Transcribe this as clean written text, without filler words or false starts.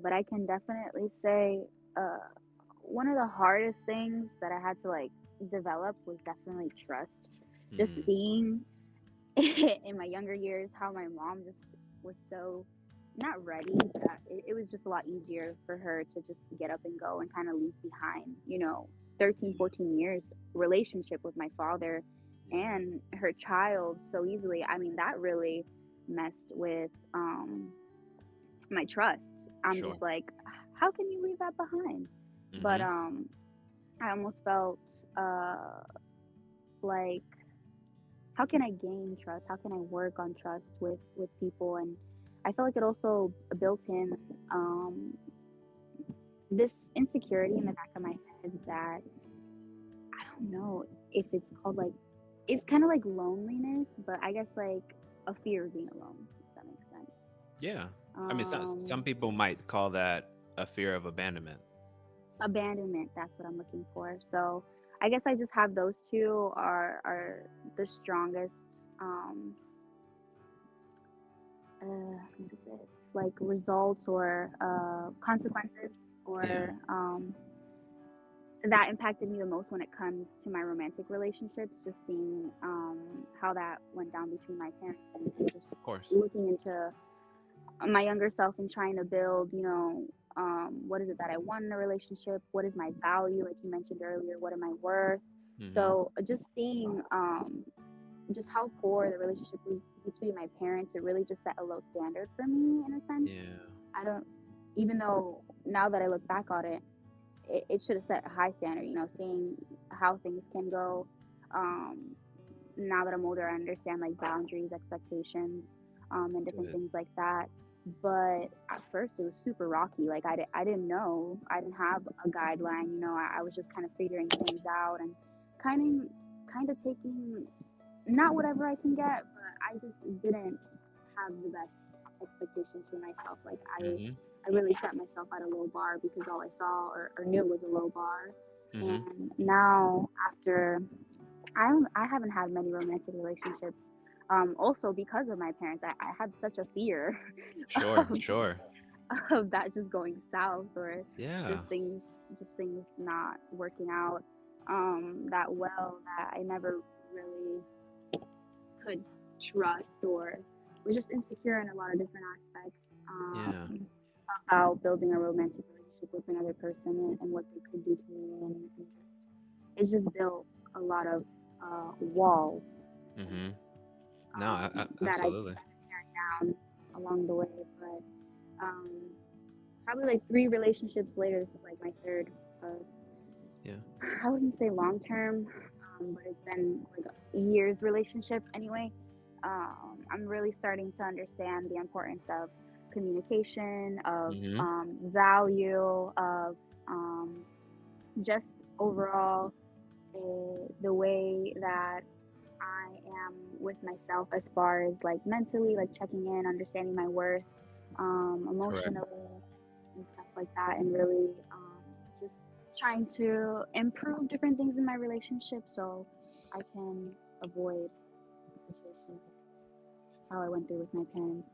but I can definitely say one of the hardest things that I had to like develop was definitely trust. Just Mm, seeing in my younger years how my mom just was so not ready, but it was just a lot easier for her to just get up and go and kind of leave behind, 13, yeah, 14 years relationship with my father yeah, and her child so easily. I mean, that really messed with my trust. I'm sure. just like, how can you leave that behind? But Mm-hmm. I almost felt like, how can I gain trust? How can I work on trust with people? And I feel like it also built in um, this insecurity in the back of my head that I don't know if it's called like, it's kind of like loneliness, but I guess like a fear of being alone, if that makes sense. Yeah. I mean, some Um, people might call that a fear of abandonment. Abandonment, that's what I'm looking for. So I guess I just have those two are the strongest um, what is it, like results or consequences Yeah. or that impacted me the most when it comes to my romantic relationships. Just seeing how that went down between my parents and just Of course. looking into my younger self and trying to build, what is it that I want in a relationship? What is my value? Like you mentioned earlier, what am I worth? Mm-hmm. So just seeing just how poor the relationship was between my parents, it really just set a low standard for me in a sense. Yeah. I don't, even though now that I look back on it, it should have set a high standard, seeing how things can go. Um, Now that I'm older, I understand like boundaries, expectations, and different Good. things like that. But at first, it was super rocky. Like I didn't know, I didn't have a guideline. I was just kind of figuring things out and kind of taking not whatever I can get, but I just didn't have the best expectations for myself. Like Mm-hmm. I really set myself at a low bar because all I saw or knew was a low bar. Mm-hmm. And now after I haven't had many romantic relationships. Also because of my parents, I had such a fear Sure. of, Sure. of that just going south or Yeah. just things not working out that well that I never really could trust or was just insecure in a lot of different aspects Yeah. about building a romantic relationship with another person and what they could do to me and just it's just built a lot of walls since Mm-hmm. No, that I absolutely. had to tear down along the way. But um, probably like three relationships later, this is like my third. Uh, Yeah. I wouldn't say long term, but it's been like a year's relationship anyway. I'm really starting to understand the importance of communication, of Mm-hmm. value, of just overall the way that I am with myself as far as like mentally, like checking in, understanding my worth, Correct. emotionally, and stuff like that, and really just trying to improve different things in my relationship so I can avoid a situation like how I went through with my parents.